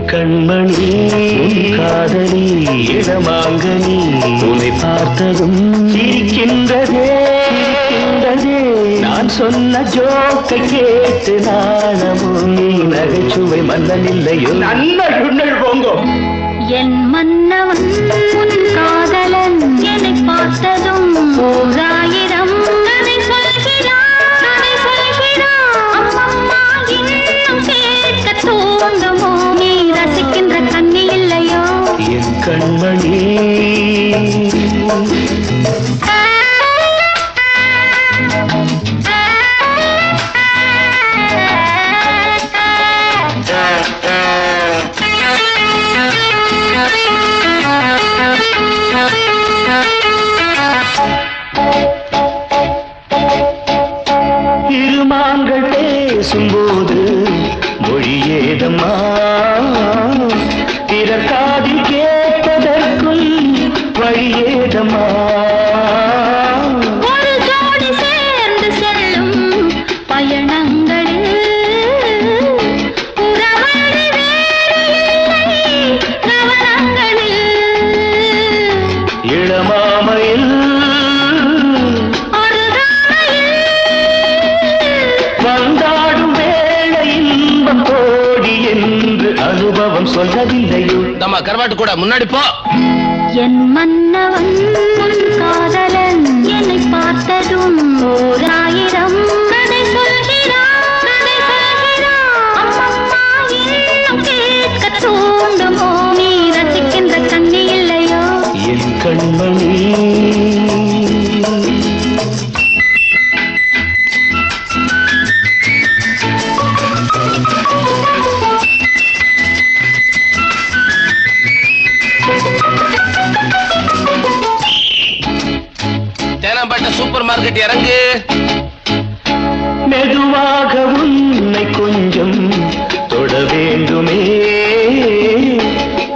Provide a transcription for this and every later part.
கண்மணி காதலி இடமாங்கனி உன்னை பார்த்ததும் சிரிக்கின்றதே நான் சொன்ன ஜோக்கை கேட்டு நாணமும் நீ நகைச்சுவை மன்னன் இல்லையோ நல்ல போங்கோ என் மன்னவன் உன் காதலன் என்னை பார்த்ததும் ஓராயிரம் கதை சொல்கிறான் அம்மம்மா இன்னும் கேட்க தூண்டுமோ நீ ரசிக்கின்ற கண்ணி இல்லையோ என் கண்மணி இருமாங்கள் பேசும்போது மொழியேதம்மா பிறர் காதில் கேட்பதற்கும் வழியேதம்மா ஒரு ஜோடி சேர்ந்து செல்லும் பயணங்களில் உறவழி வேறு இல்லை கவனங்களில் இளமாமையில் வந்தாடும் வேளை இன்பம் கோடி என்று அனுபவம் சொல்லவில்லையோ நம்ம கருவாட்டு கூட முன்னாடி போ என் மன்னவன் உன் காதலன் என்னை பார்த்ததும் ஓராயிரம் கதை சொல்கிறான் அம்மம்மா இன்னும் கேட்க தூண்டுமோ நீ ரசிக்கின்ற கண்ணி இல்லையோ என் கண்மணி தேனாம்பேட்டை சூப்பர் மார்க்கெட் இறங்கு மெதுவாக உன்னை கொஞ்சம் தொட வேண்டுமே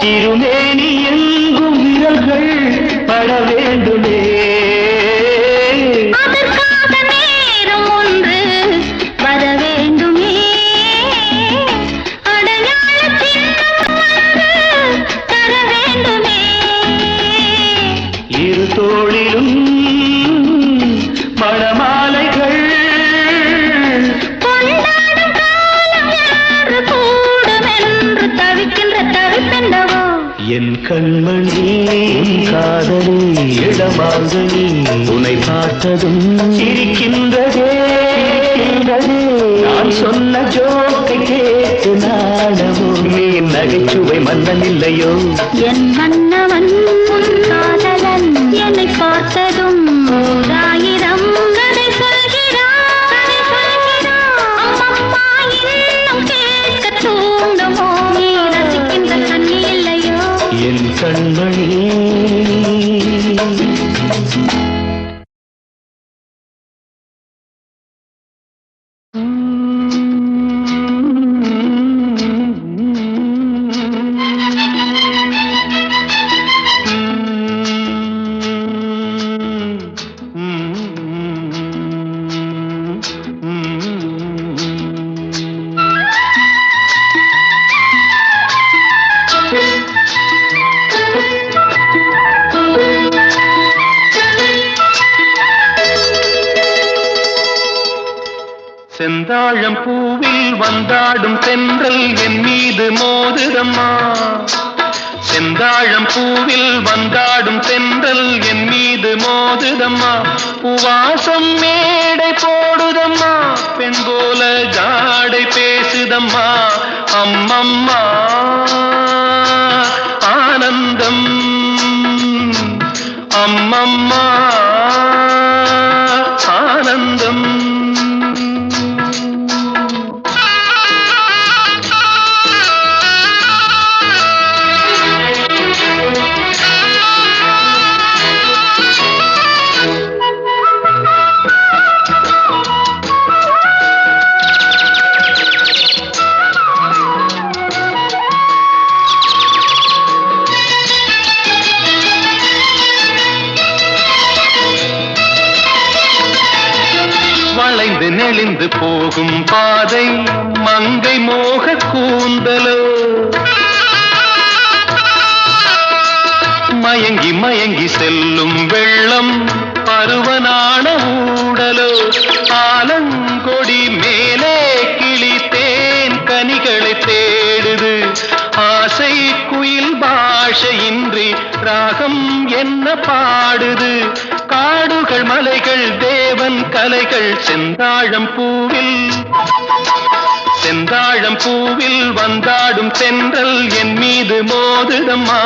திருமேனி எங்கும் விரல்கள் பட வேண்டுமே அதற்காக நேரம் ஒன்று வர வேண்டுமே அடையாள சின்னம் ஒன்று தர வேண்டுமே இரு தோளிலும் மணமாலைகள் கொண்டாடும் காலம் என்று கூடுமென்று தவிக்கின்ற தவிப்பெண்டவோ என் கண்மணி காதலி இடமாங்கனி உன்னை பார்த்ததும் சிரிக்கின்றதே நான் சொன்ன ஜோக்கை கேட்டு நாணமும் நீ நகைச்சுவை மன்னன் இல்லையோ என் மன்னவன் உன் காதலன் என்னை பார்த்ததும் ஓராயிரம் கதை சொல்கிறான் அம்மம்மா இன்னும் கேட்க தூண்டுமோ நீ ரசிக்கின்ற கண்ணி இல்லையோ என் கண்மணி செந்தாழம் பூவில் வந்தாடும் தென்றல் என் மீது மோதுதம்மா செந்தாழம் பூவில் வந்தாடும் தென்றல் என் மீது மோதுதம்மா பூவாசம் மேடை போடுதம்மா பெண் போல ஜாடை பேசுதம்மா அம்மம்மா ஆனந்தம் அம்மம்மா ஆனந்தம் வளைந்து நெளிந்து போகும் பாதை மங்கை மோக கூந்தலோ மயங்கி மயங்கி செல்லும் வெள்ளம் பருவனான ஊடலோ ஆலங்கொடி மேலே கிளித்தேன் கனிகளை தேடுது ஆசை குயில் பாஷையின்றி ராகம் என்ன பாடுது காடுகள் மலைகள் தேவன் கலைகள் செந்தாழம் பூவில் வந்தாடும் தென்றல் என் மீது மோதுதம்மா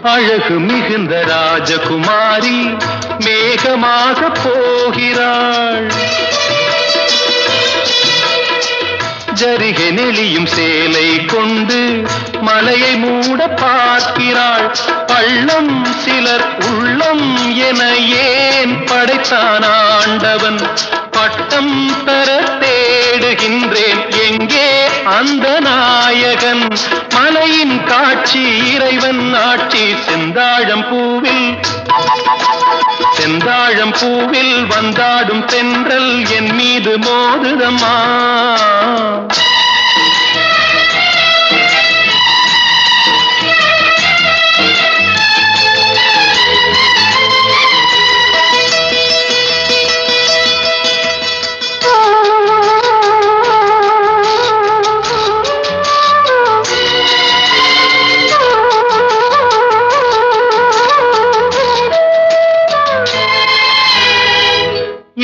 அழகு மிகுந்த ராஜகுமாரி மேகமாக போகிறாள் ஜரிகை நெளியும் சேலை கொண்டு மலையை மூட பார்க்கிறாள் பள்ளம் சிலர் உள்ளம் என ஏன் படைத்தான் ஆண்டவன் பட்டம் பெற தேடுகின்றேன் எங்கே அந்த நாயகன் மலையின் காட்சி இறைவன் ஆட்சி செந்தாழம் பூவில் வந்தாடும் தென்றல் என் மீது மோதுதம்மா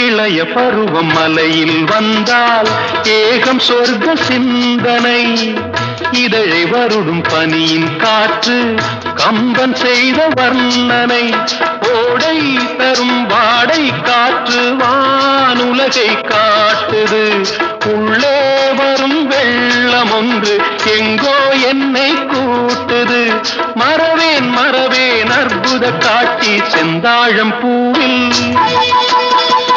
இளைய பருவம் மலையில் வந்தால் ஏகம் சொர்க்க சிந்தனை இதழை வருடும் பனியின் காற்று கம்பன் செய்த வர்ணனை ஓடை தரும் வாடை காற்று வானுலகை காட்டுது உள்ளே வரும் வெள்ளம் ஒன்று எங்கோ என்னை கூட்டுது மறவேன் அற்புத காட்சி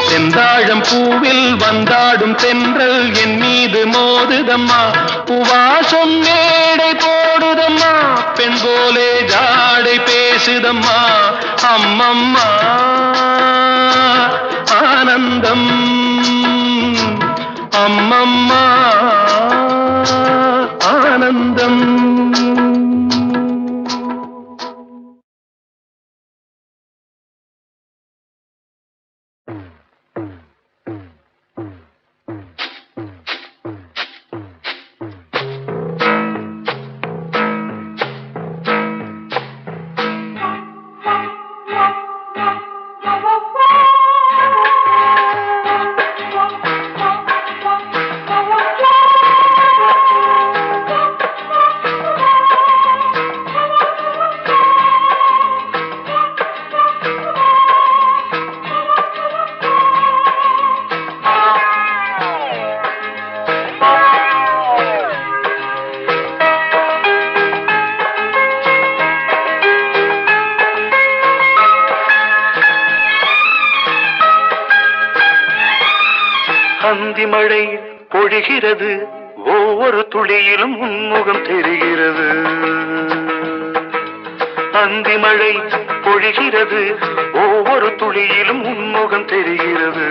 செந்தாழம் பூவில் வந்தாடும் தென்றல் என் மீது மோதுதம்மா உவாசம் மேடை போடுதம்மா பெண் போலே ஜாடை பேசுதம்மா அம்மம்மா ஆனந்தம் அம்மம்மா ஆனந்தம் மழை பொழிகிறது ஒவ்வொரு துளியிலும் உன்முகம் தெரிகிறது அந்தி மழை பொழிகிறது ஒவ்வொரு துளியிலும் உன்முகம் தெரிகிறது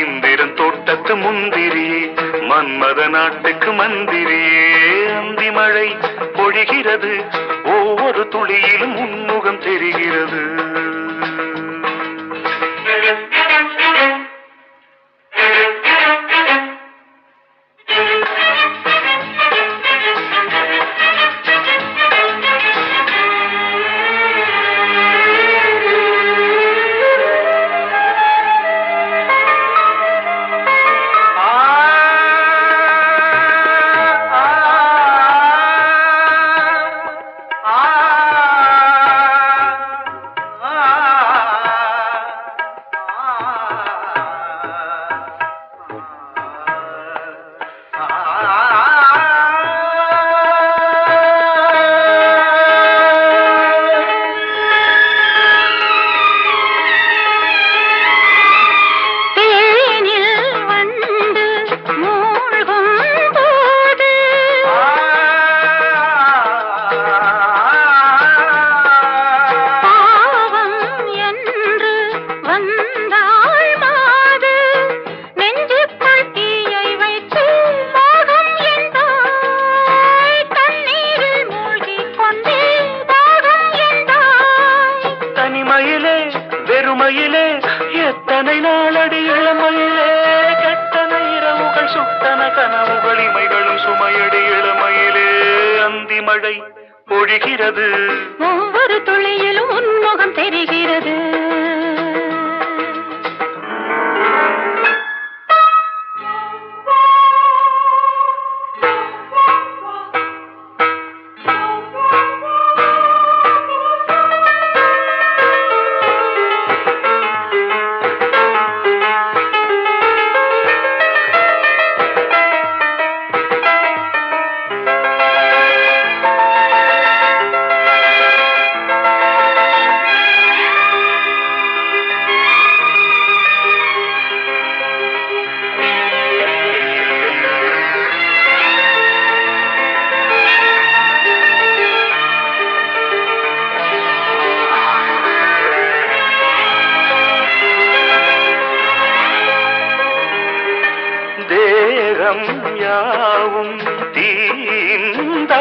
இந்திரன் தோட்டத்து முந்திரியே மன்மத நாட்டுக்கு மந்திரியே அந்தி மழை பொழிகிறது ஒவ்வொரு துளியிலும் உன்முகம் தெரிகிறது பெருமையிலே எத்தனை நாளடி இளமையிலே கெட்டன இரவுகள் சுட்டன கனவுகள் இமைகளும் சுமையடி இளமையிலே அந்தி மழை பொழிகிறது ஒவ்வொரு துளியிலும் உன்முகம் தெரிகிறது தேகம் யாவும் தீந்தாகம்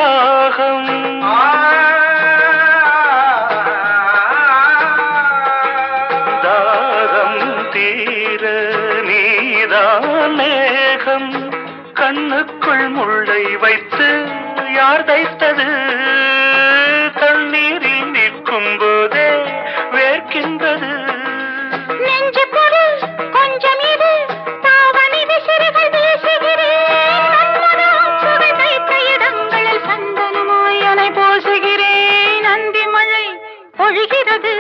தாகம் தீர நீதான் மேகம் கண்ணுக்குள் முள்ளை வைத்து யார் தைத்தது தண்ணீரில் நிற்கும் போதே வேர்க்கின்றது நெஞ்சு பொருள் கொஞ்சம் இது தாவணி விசிறிகள் வீசுகிறேன் சுவை தைத்த இடங்களில் சந்தனமாய் அலை போசுகிறேன் அந்தி மழை பொழிகிறது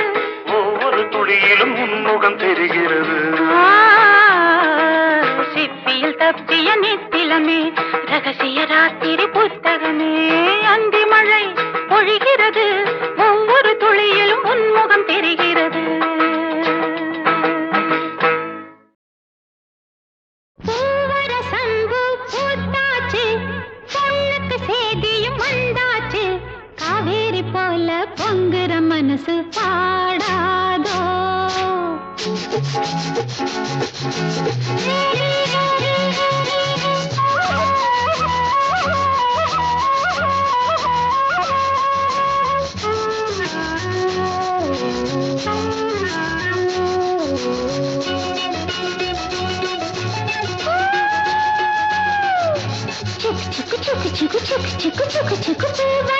ஒவ்வொரு துளியிலும் உன்முகம் தெரிகிறது சிப்பியில் தப்பிய நித்திலமே ரகசிய ராத்திரி புத்தகமே அந்தி மழை பொழிகிறது ஒவ்வொரு துளியிலும் உன்முகம் தெரிகிறது பூவரசம்பு பூத்தாச்சு பொண்ணுக்கு சேதியும் வந்தாச்சு காவேரி போல பொங்குற மனசு பாடாதோ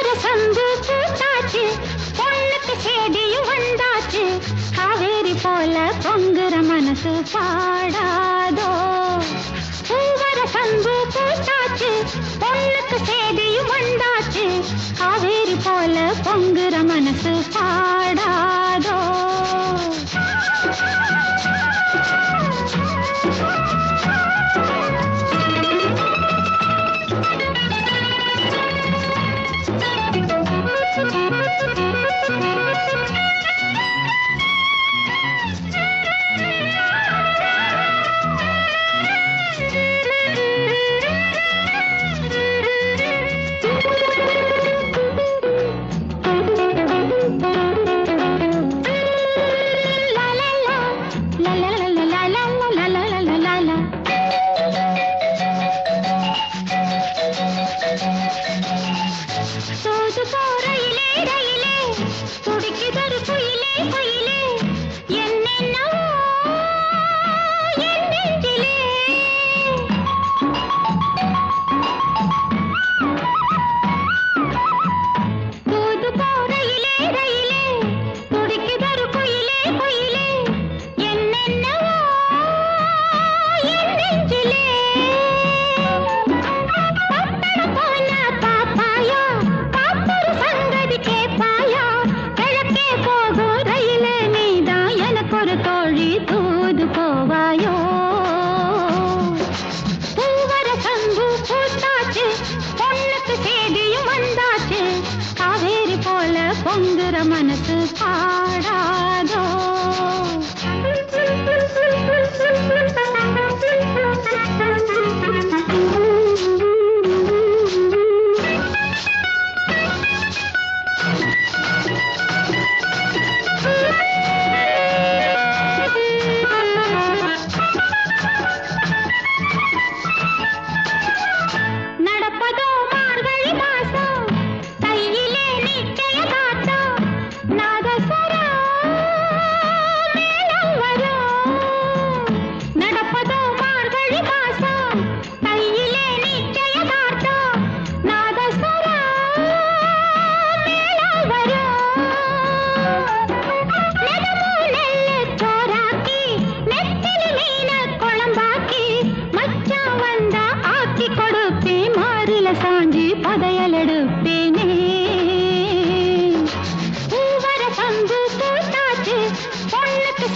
பூவரசம்பு பூத்தாச்சு பொண்ணுக்கு சேதியும் வந்தாச்சு காவேரி போல பொங்குற மனசு பாடாதோ பூவரசம்பு பூத்தாச்சு பொண்ணுக்கு சேதியும் வந்தாச்சு காவேரி போல பொங்குற மனசு பாடாதோ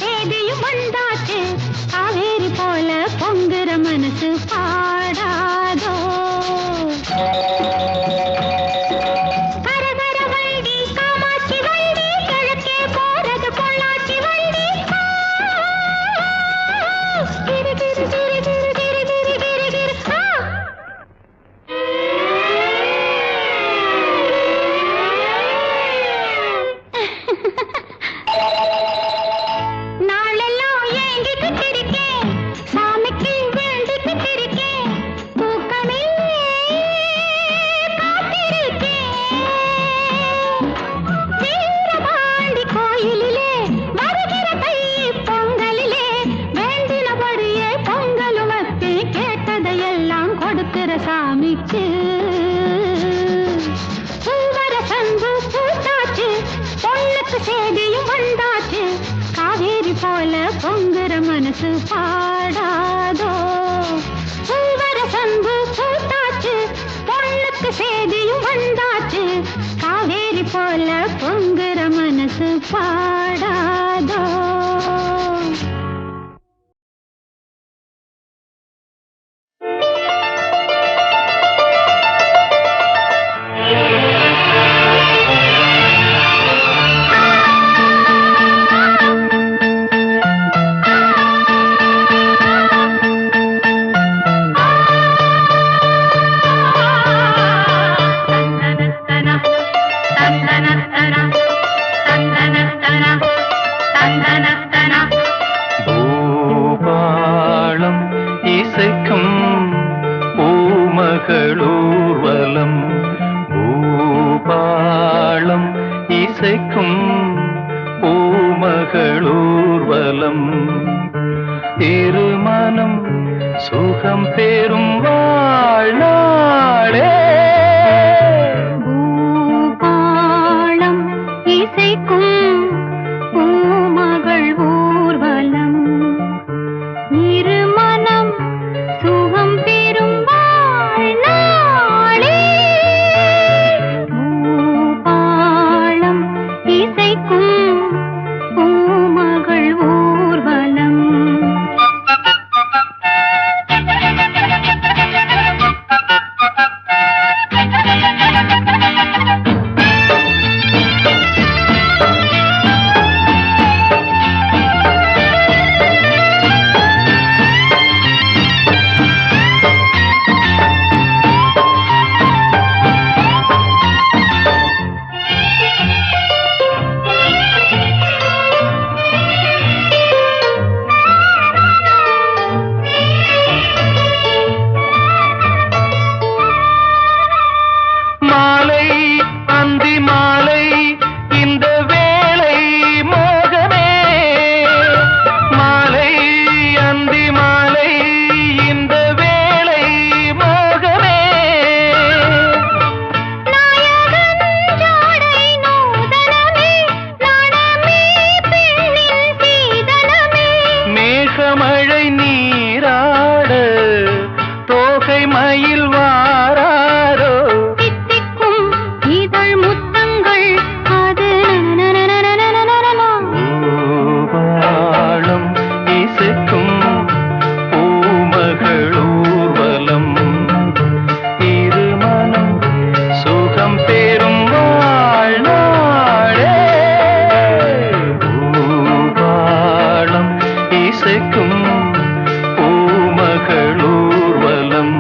சேதியும் வந்தாச்சு காவேரி போல பொங்குற மனசு பாடாதோ கரகர வண்டி காமாட்சி வண்டி கிழக்கே போறது பொள்ளாச்சி வண்டி கிரி கிரி கிரி கிரி கிரி கிரி கிரி கிரி நாளெல்லாம் ஏங்கிட்டு இருக்கேன் சாமிக்கு வேண்டிக்கிட்டு இருக்கேன் தூக்கமில்லை காத்திருக்கேன் வீரபாண்டி கோயிலிலே வருகிற தை பொங்கலிலே வேண்டினபடியே பொங்கலும் வச்சு கேட்டதையெல்லாம் கொடுக்கிற சாமிக்கு பூவர சங்கு பூத்தாச்சு பொண்ணுக்கு சேதியும் வந்தாச்சு காவேரி போல பொங்குற மனசு பாடாதோ பூவர சங்கு பூத்தாச்சு பொண்ணுக்கு சேதியும் வந்தாச்சு காவேரி போல பொங்குற மனசு பாடாதோ பூபாளம் இசைக்கும் பூமகளூர்வலம் பூபாளம் இசைக்கும் பூமகளூர்வலம் திருமணம் சுகம் பெறும் வாழ்நாளே பூபாளம் இசைக்கும் பூமகள் ஊர்வலம் இருமனம் சுகம் பெறும் வாழ்நாளே பூபாளம் இசைக்கும் பூமகள் ஊர்வலம் மாலை அந்தி மாலை இந்த வேளை மோகமே மாலை அந்தி மாலை இந்த வேளை மோகமே நாயகன் ஜாடை நூதனமே நாணமே பெண்ணின் சீதனமே மேகமழை நீராட தோகை மயில் வாராரோ தித்திக்கும் இதழ் முத்தங்கள் அது நனனனனனனனனனன. பூபாளம் இசைக்கும் பூமகளூர்வலம் இருமனம் சுகம் பெறும் வாழ்நாளே பூபாளம் இசைக்கும் பூமகளூர்வலம்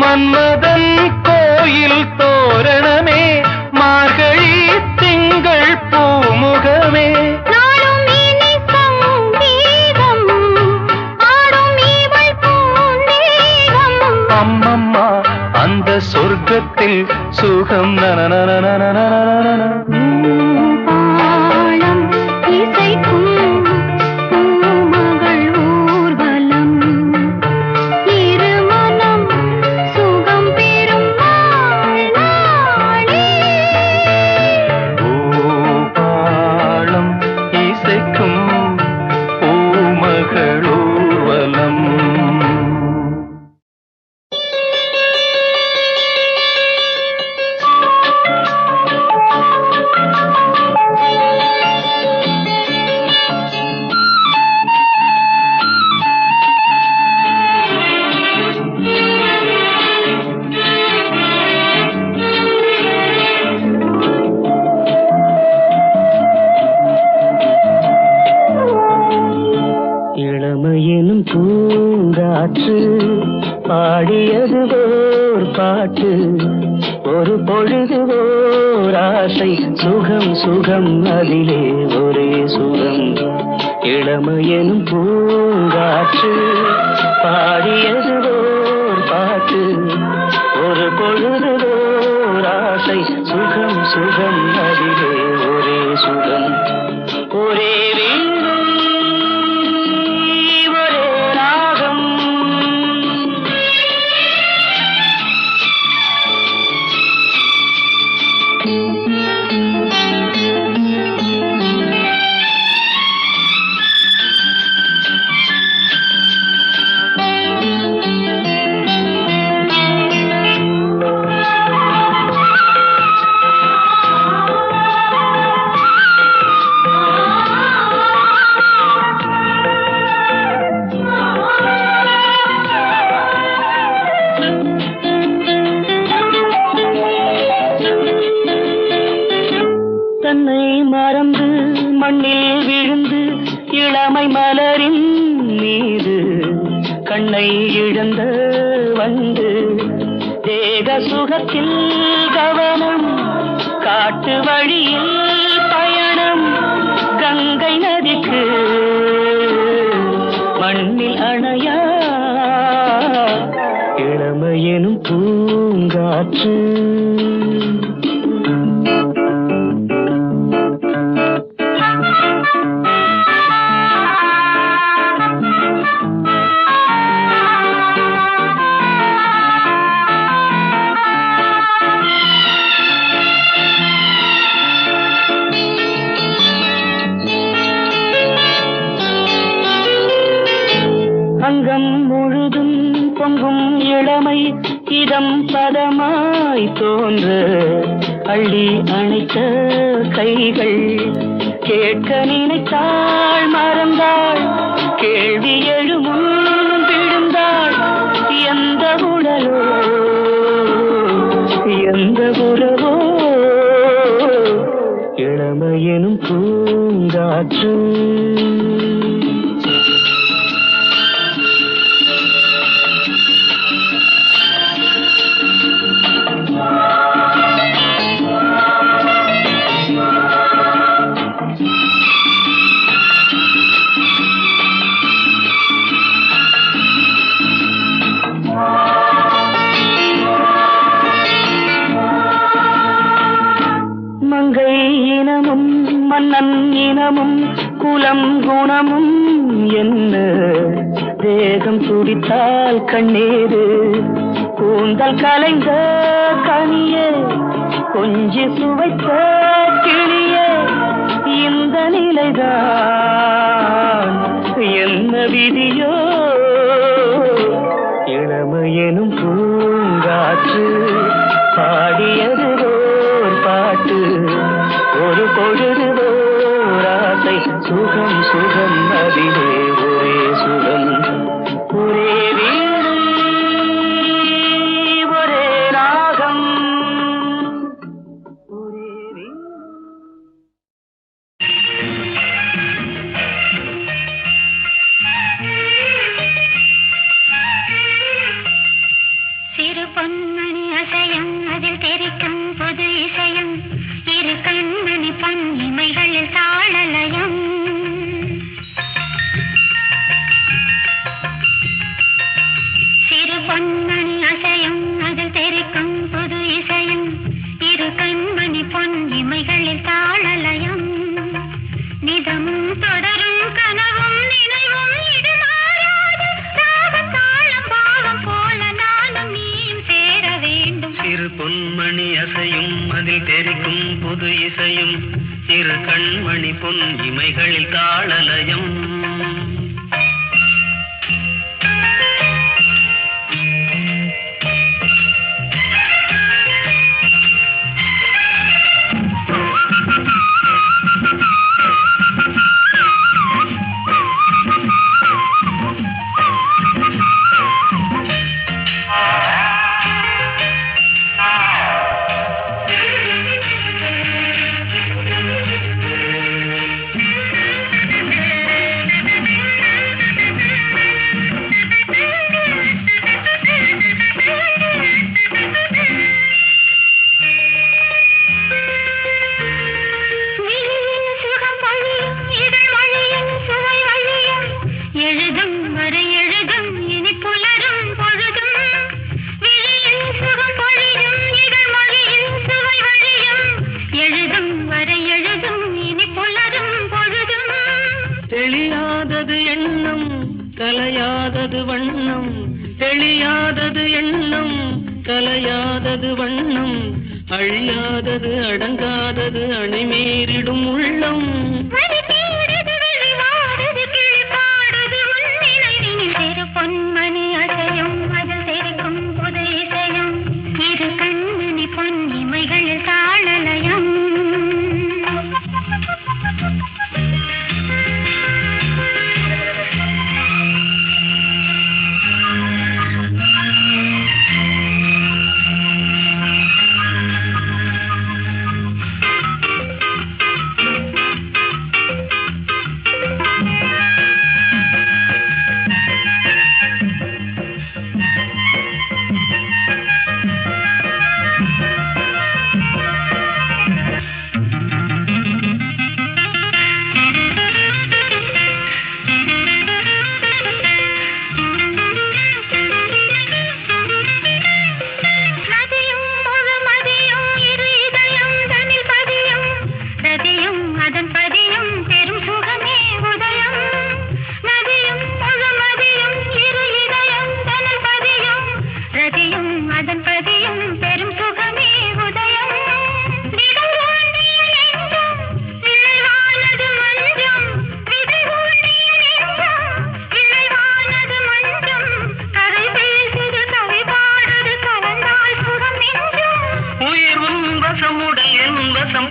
மன்மதன் கோயில் தோரணமே மார்கழி திங்கள் பூமுகமே நாளும் இனி சங்கீதம் ஆடும் இவள் பூந்தேகம் அம்மம்மா அந்த சொர்க்கத்தில் சுகம் தாளம் இசைக்கும் பூமகள் ஊர்வலம் இருமனம் சுகம் பெறும் நாளே பூபாளம் இசைக்கும் பூமகளூர்வலம் இளமையினும் பூங்காற்று பாடியது ஓர் பாட்டு ஒரு பொழுது ஓர் ஆசை சுகம் சுகம் அதிலே ஒரே சுகம் இளமையினும் பூங்காற்று பாடியது ஓர் பாட்டு ஒரு பொழுது ஓர் ஆசை சுகம் சுகம் அதிலே ஒரே சுகம் ஒரே வீணை ஒரே ராகம் தன்னை மறந்து மண்ணில் விழுந்து இளமை மலரின் மீது கண்ணை இழந்த வந்து தேக சுகத்தில் கவனம் காட்டு வழியில் பயணம் கங்கை நதிக்கு மண்ணில் அணையா இளமையெனும் பூங்காற்று அங்கம் முழுதும் பொங்கும் இளமை இதம் பதமாய் தோன்ற அள்ளி அணைத்த கைகள் கேட்க நினைத்தாள் மறந்தாள் கேள்வி எழுமுன் விழுந்தாள் எந்த உடலோ எந்த உறவோ இளமையெனும் பூங்காற்று மங்கை இனமும் மன்னன் இனமும் குலம் குணமும் என்ன தேகம் துடித்தால் கண்ணீரு கூந்தல் கலைந்த கனியே கொஞ்சி சுவைத்த கிளியே இந்த நிலைதான் என்ன விதியோ இளமையெனும் பூங்காற்று பாடியது ஓர் பாட்டு ஒரு பொழுது ஓர் ஆசை சுகம் சுகம் அதிலே ஒரே சுகம் ஒரே வீணை ஒரே ராகம் ஒரே வீணை. சிறு பொன்மணி அசைய பொன்மணி அசையும் அதில் தெரிக்கும் புது இசையும் இரு கண்மணி பொன் இமைகளில் தாளலயம் கலையாதது வண்ணம் தெளியாதது எண்ணம் கலையாதது வண்ணம் அழியாதது அடங்காதது அணைமீறிடும் உள்ளம் பொன்மணி அசையும் அது தெரிக்கும் புது இசையும் இரு கண்மணி பொன் இமைகள் தாளலயம்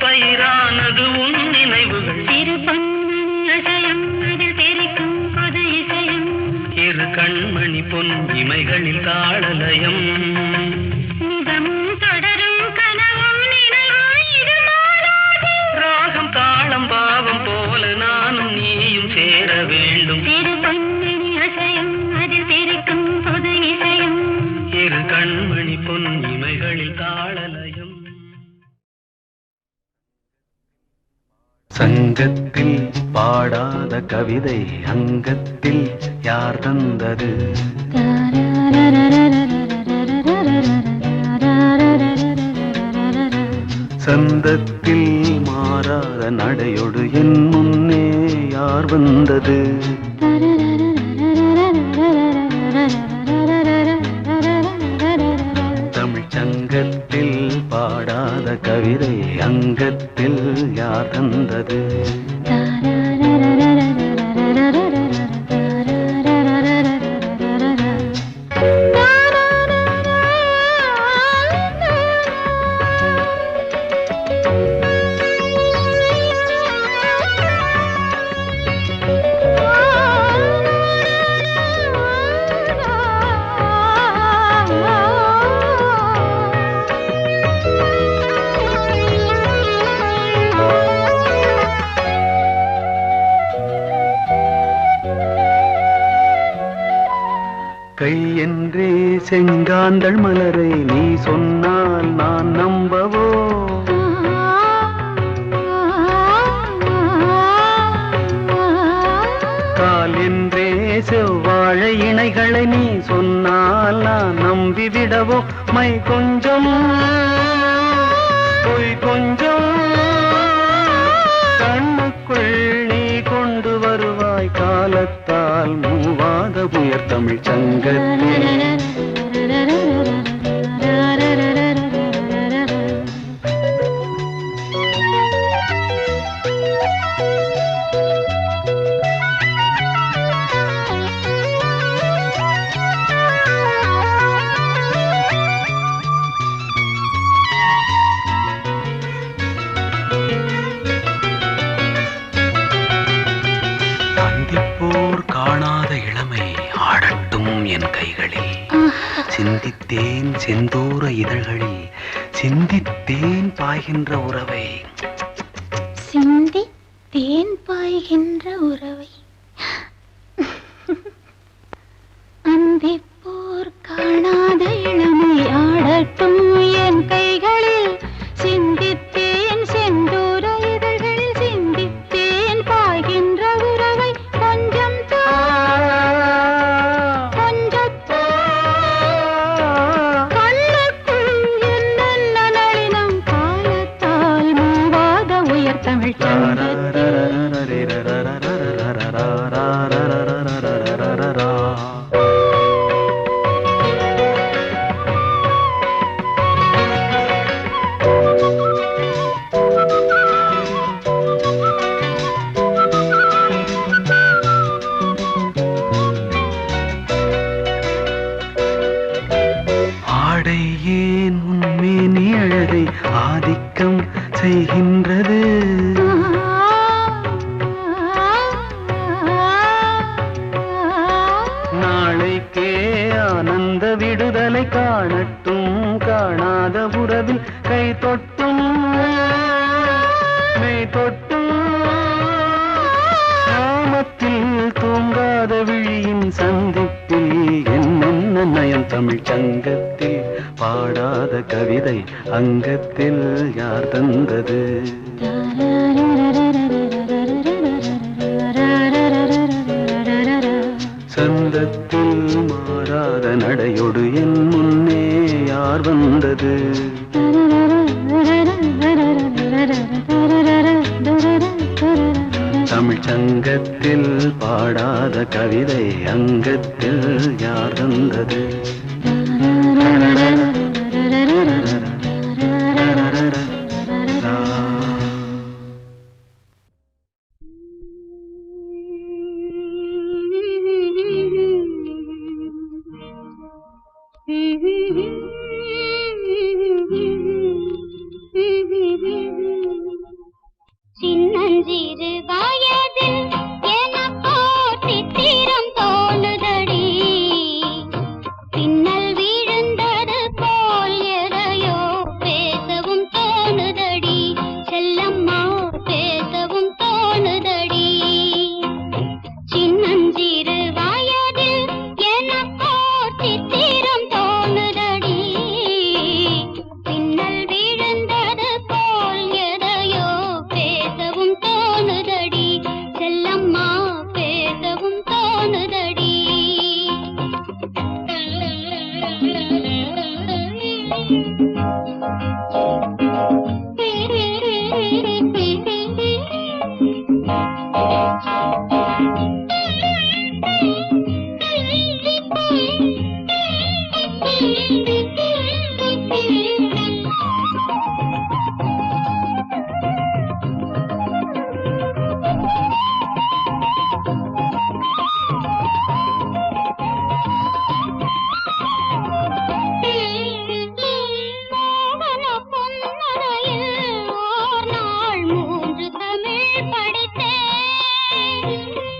பயிரானது உன் நினைவுகள் இரு பொன்மணி அசையும் அதில் தெரிக்கும் புது இசையும் இரு கண்மணி பொன் இமைகளில் தாளலயம் நிதமும் தொடரும் கனவும் நினைவும் இது மாறாது ராகம் தாளம் பாவம் போல நானும் நீயும் சேர வேண்டும் இரு பொன்மணி அசையும் அதில் தெரிக்கும் புது இசையும் இரு கண்மணி பொன் இமைகளில் தாளலயம் சங்கத்தில் பாடாத கவிதை அங்கத்தில் யார் தந்தது சந்தத்தில் மாறாத நடையொடு என் முன்னே யார் வந்தது தமிழ்ச்சங்கத்தில் பாடாத கவிதை அங்கத்தில் யார் தந்தது கை என்றே செங்காந்தள் மலரை நீ சொன்னால் நான் நம்பவோ கால் என்றே செவ்வாழை இணைகளை நீ சொன்னால் நான் நம்பிவிடவோ மை கொஞ்சம் பொய் கொஞ்சம் கண்ணுக்குள் நீ கொண்டு வருவாய் காலத்தால் மூவாத உயர் தமிழ் சங்கத்தில் செந்தூர இதழ்களில் சிந்தித்தேன் பாய்கின்ற உறவை சிந்தி தேன் பாய்கின்ற உறவை அந்திப்போர் காணாத இளமை ஆடட்டும் என் கைகளில் சிந்தித்தேன் செந்தூர இதழ்களில் சிந்தித்தேன் பாய்கின்ற உறவை கொஞ்சம் கண்ணுக்குள் என்னென்ன நளினம் காலத்தால் மூவாத உயர் தமிழ் ஆடை ஏன் உன்மேனி அழகை ஆதிக்கம் செய்கின்றது நாளைக்கே ஆனந்த விடுதலை காணட்டும் காணாத உறவில் கை தொட்டும் மெய் தொட்டும் சாமத்தில் தூங்காத விழியின் சந்திப்பில் என்னென்ன நயம் தமிழ் சங்கத்தில் பாடாத கவிதை அங்கத்தில் யார் தந்தது சந்தத்தில் மாறாத நடையொடு என் முன்னே யார் வந்தது தமிழ் சங்கத்தில் பாடாத கவிதை அங்கத்தில் யார் தந்தது சின்னஞ்சிறு வயதில் எனக்கோ சித்திரம் தோணுதடி பின்னல் விழுந்தது போல் எதையோ பேசவும் தோணுதடி செல்லம்மா பேசவும் தோணுதடி சின்னஞ்சிறு வயதில் எனக்கோ சித்திரம் தோணுதடி பின்னல் விழுந்தது போல் எதையோ பேசவும் தோணுதடி செல்லம்மா பேசவும் தோணுதடி மோகன பொன்னரையில் ஓர் நாள் 3 தமிழ் படித்தேன்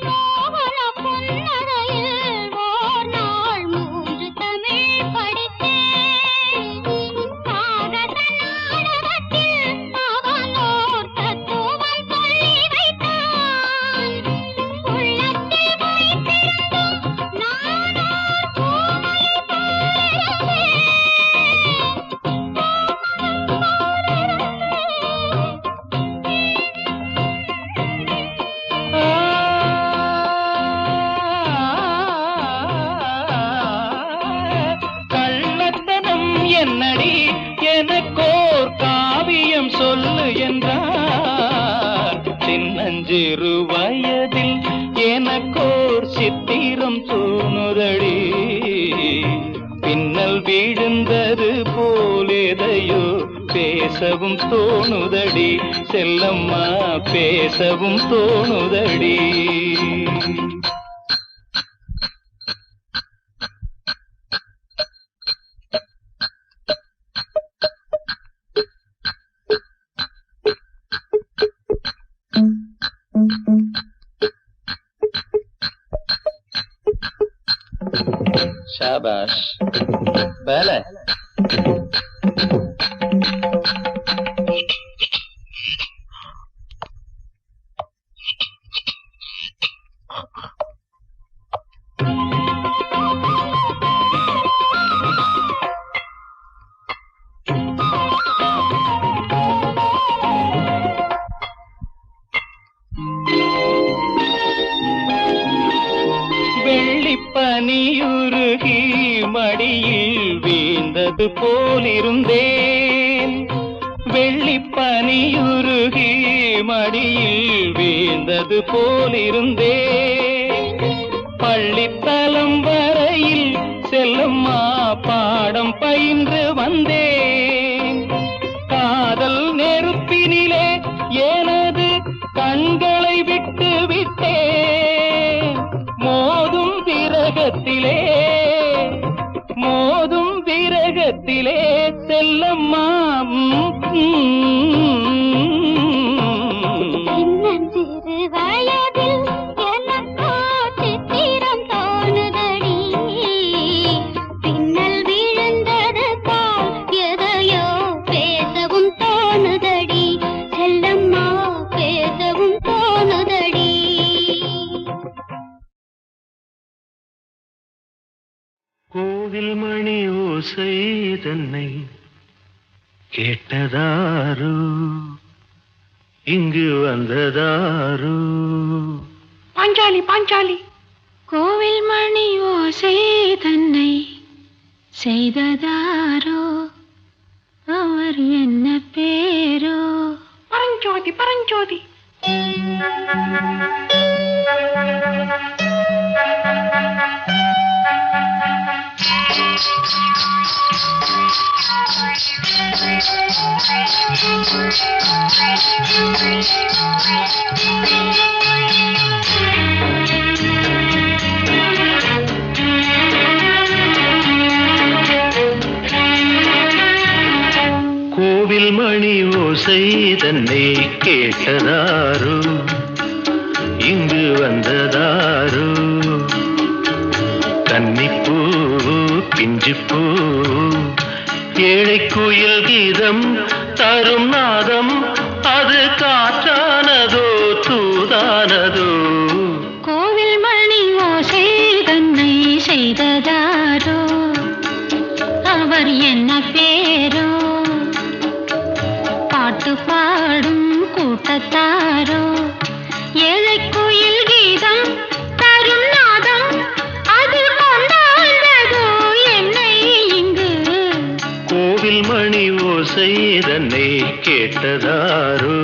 மோகன பொன்னரையில் ஓர் நாள் 3 தமிழ் படித்தேன் காகத நாடகத்தில் அவனோர் தத்துவம் சொல்லி வைத்தான் உள்ளத்தில் வைத்திருந்தும் நானோர் பூமலை போலிருந்தேன் கள்ளத்தனம் என்னடி எனக்கோர் காவியம் சொல்லு என்றார் சின்னஞ்சிறு வயதில் எனக்கோர் சித்திரம் தோணுதடி பின்னல் விழுந்தது போலேதையோ பேசவும் தோணுதடி செல்லம்மா பேசவும் தோணுதடி शाबाश पहले வெள்ளிப்பனியுருகி மடியில் வீழ்ந்தது போலிருந்தேன். வெள்ளிப்பனியுருகி மடியில் வீழ்ந்தது போலிருந்தேன். பள்ளித்தலம் வரையில் செல்லம்மா பாடம் பயின்று வந்தேன். காதல் நெருப்பினிலே எனது கண்களை விட்டு விட்டேன். மோதும் விரகத்திலே செல்லம்மா சிறு வயதில் எனக்கோ சித்திரம் தோணுதடி. பின்னல் விழுந்தது போல் எதையோ பேசவும் தோணுதடி. செல்லம்மா பேசவும் தோணுதடி. கோவில் மணி ஓசை தன்னை கேட்டதாரு, இங்கு வந்ததாரு. பாஞ்சாலி பாஞ்சாலி. கோவில் மணி ஓசை தன்னை செய்ததாரோ, அவர் என்ன பேரோ? பரஞ்சோதி பரஞ்சோதி. கோவில் மணி ஓசை தன்னை கேட்டதாரு, இங்கு வந்ததாரு. கன்னிப்பூ பிஞ்சிப்பூ ஏழை குயில் கீதம் தரும் நாதம், அது காற்றானதோ தூதானதோ? கோவில் மணி ஓசை தன்னை செய்ததாரோ, அவர் என்ன பேரோ? பாட்டு பாடும் கூட்டத்தாரோ, ஏழை குயில் கீதம் தரும் நாதம், அது கொண்டாண்டதோ என்னை இங்கு? கோவில் மணி ஓசை தன்னை கேட்டதாரோ.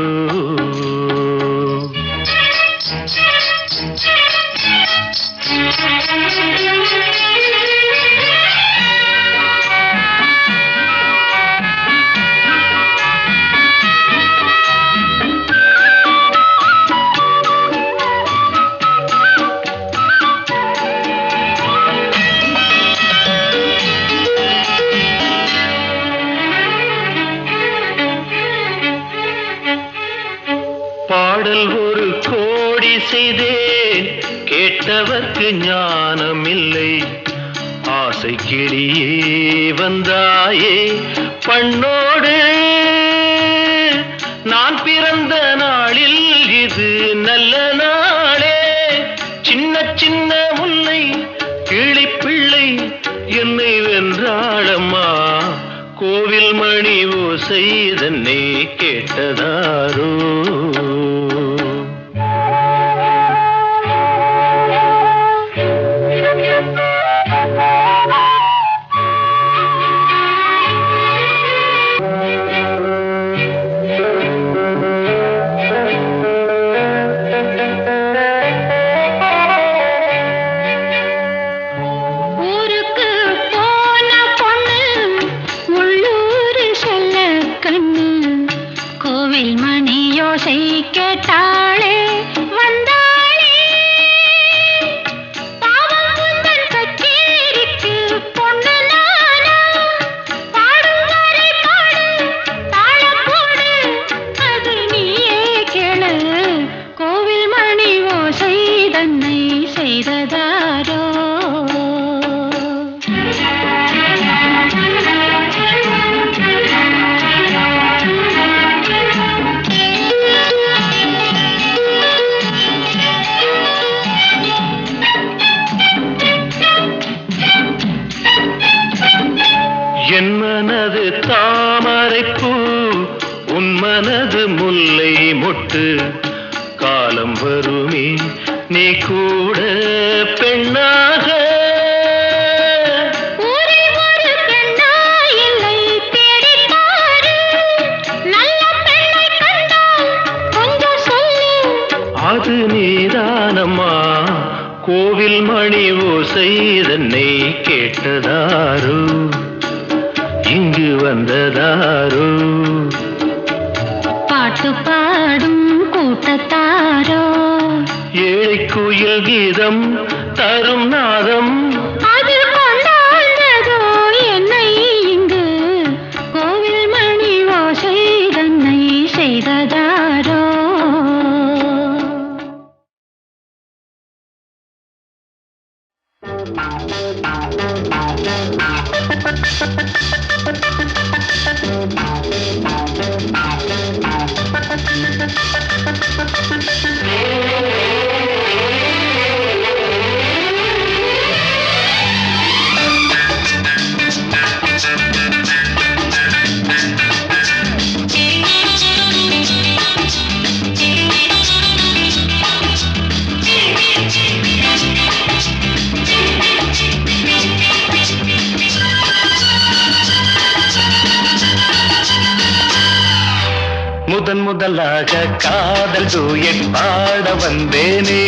பாடல் ஒரு கோடி செய்தேன், கேட்டவர்க்கு ஞானமில்லை. ஆசை கிளியே வந்தாயே பண்ணோடு, நான் பிறந்த நாளில் இது நல்ல நாளே. சின்ன சின்ன முல்லை கிளிப்பிள்ளை என்னை வென்றாளம்மா. கோவில் மணி ஓசை தன்னை கேட்டதாரோ. கேட்டாளே வந்தாளே, பாவம் உந்தன் கச்சேரிக்கு பொண்ணு நானா? பாடும் வரை பாடு, தாளம் போடு, அது நீயே கேளு. கோவில் மணி ஓசை தன்னை செய்ததாரோ? மொட்டு காலம் வருமே நீ கூட பெண்ணாக அது நீதானம்மா கோவில் மணி ஓசை தன்னை கேட்டதாரோ இங்கு வந்ததாரோ பாட்டு பாடும் கூட்டத்தாரோ ஏழை குயில் கீதம் தரும் நாதம் அது கொண்டாந்ததோ என்னை இங்கு கோவில் மணி ஓசை தன்னை செய்ததாரோ முதன் முதலாக காதல் டூயட் பாட வந்தேனே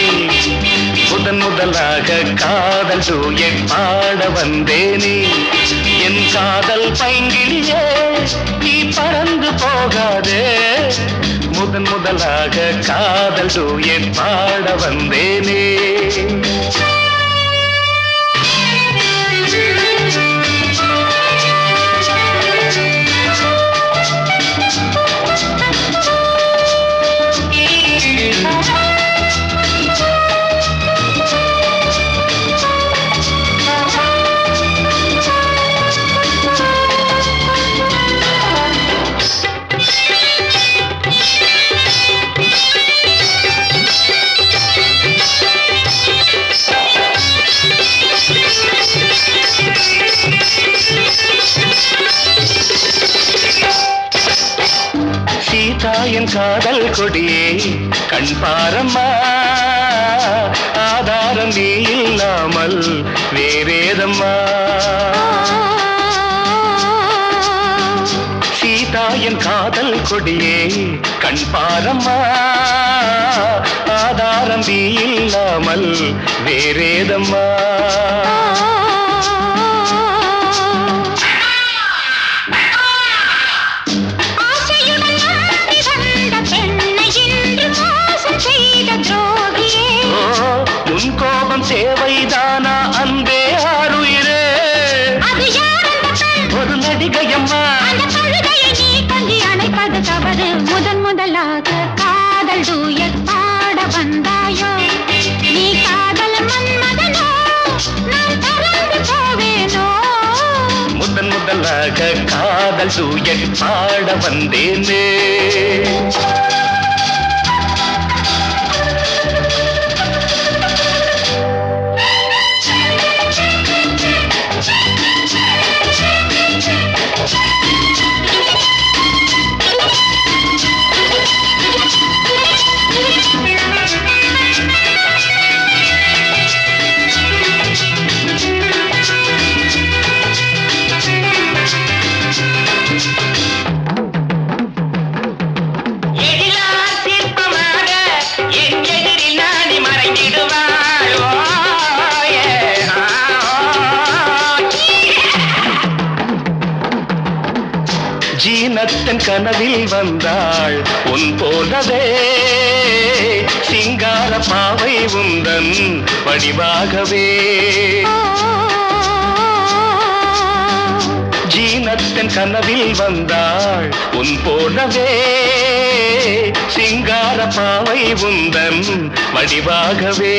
முதன் முதலாக காதல் டூயட் பாட வந்தேனே என் காதல் பைங்கிலியே நீ பறந்து போகாதே முதன் முதலாக காதல் டூயட் பாட வந்தேனே சீதாயின் காதல் கொடியே கண் பாரம்மா ஆதாரம் நீ இல்லாமல் வேறேதம்மா சீதாயின் காதல் கொடியே கண் பாரம்மா ஆதாரம் நீ இல்லாமல் வேறேதம்மா உன் கோபம் சேவைதானா அன்பே ஆருயிரே ஒரு நடிகையம்மா அணைப்பது தவறு முதன் முதலாக காதல் டூயட் பாட வந்தாயோ நீ காதல் மன்மதனோ நான் பறந்து போவேனோ முதன் முதலாக காதல் டூயட் பாட வந்தேனே ஜீனத்தன் கனவில் வந்தாள் உன் போலவே சிங்கார பாவை உந்தன் வடிவாகவே ஜீனத்தன் கனவில் வந்தாள் உன் போலவே சிங்கார பாவை உந்தன் வடிவாகவே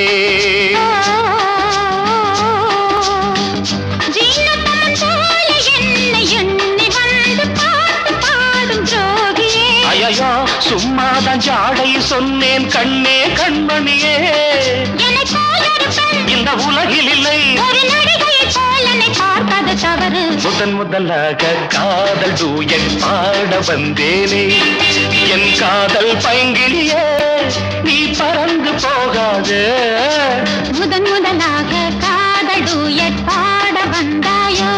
ஐயோ சும்மாதான் ஜாடை சொன்னேன் கண்ணே கண்மணியே இந்த உலகில் இல்லை முதன் முதலாக காதல் டூயட் பாட வந்தேனே என் காதல் பைங்கிலியே நீ பறந்து போகாது. முதன் முதலாக காதல் டூயட் பாட வந்தாயோ.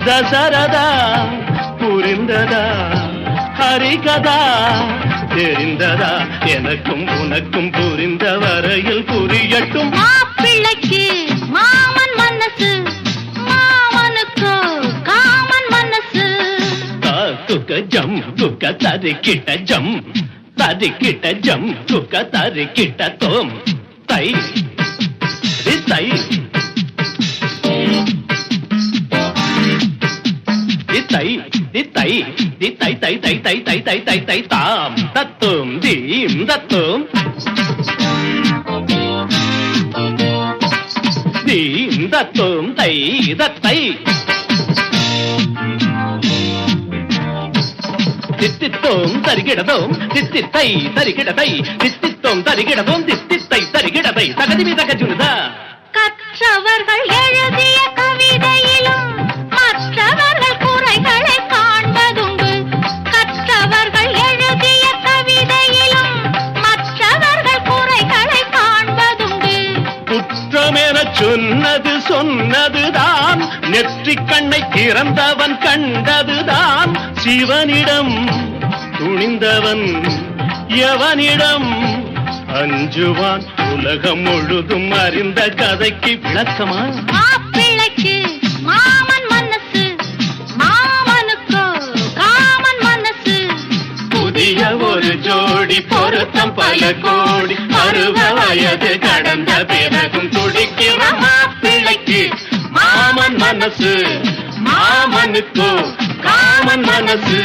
தசரதா புரிந்ததா ஹரிகதா தெரிந்ததா எனக்கும் உனக்கும் புரிந்த வரையில் புரியட்டும். மாப்பிள்ளைக்கு மாமன் மனசு மாமனுக்கு காமன் மனசு. குக்க ஜம் குக்க தரிக்கிட்ட ஜம் தரிக்கிட்ட ஜம் குக்க தரிக்கிட்ட தோம் தை தை தை தை தை தை தை தை தை தை தை தை தை தாம் தத்தும் தீம் தத்தும் தீம் தத்தும் தை தத்தை தித்தித்தோம் தரிகிடதோம் தித்தித்தை தரிகிடதை தித்தித்தோம் தரிகிடதோம் தித்தித்தை தரிகிடதை தகதிவி தகஜுனுதா. கற்றவர்கள் எழுதிய கவிதையிலும் மற்றவர்கள் குறைகளை காண்பதுண்டு. கற்றவர்கள் எழுதிய கவிதையிலும் மற்றவர்கள் குறைகளை காண்பதுண்டு. குற்றமென சொன்னது சொன்னதுதான் நெற்றிக் கண்ணை திறந்தவன் கண்டதுதான். சிவனிடம் துணிந்தவன் எவனிடம் அஞ்சுவான் உலகம் முழுதும் அறிந்த கதைக்கு விளக்கமா? மாப்பிள்ளைக்கு மாமன் மனசு மாமனுக்கு காமன் மனசு. புதிய ஒரு ஜோடி பொருத்தம் பல கோடி பருவ வயது கடந்த பிறகும் துடிக்கிற மாப்பிள்ளைக்கு மாமன் மனசு மாமனுக்கு காமன் மனசு.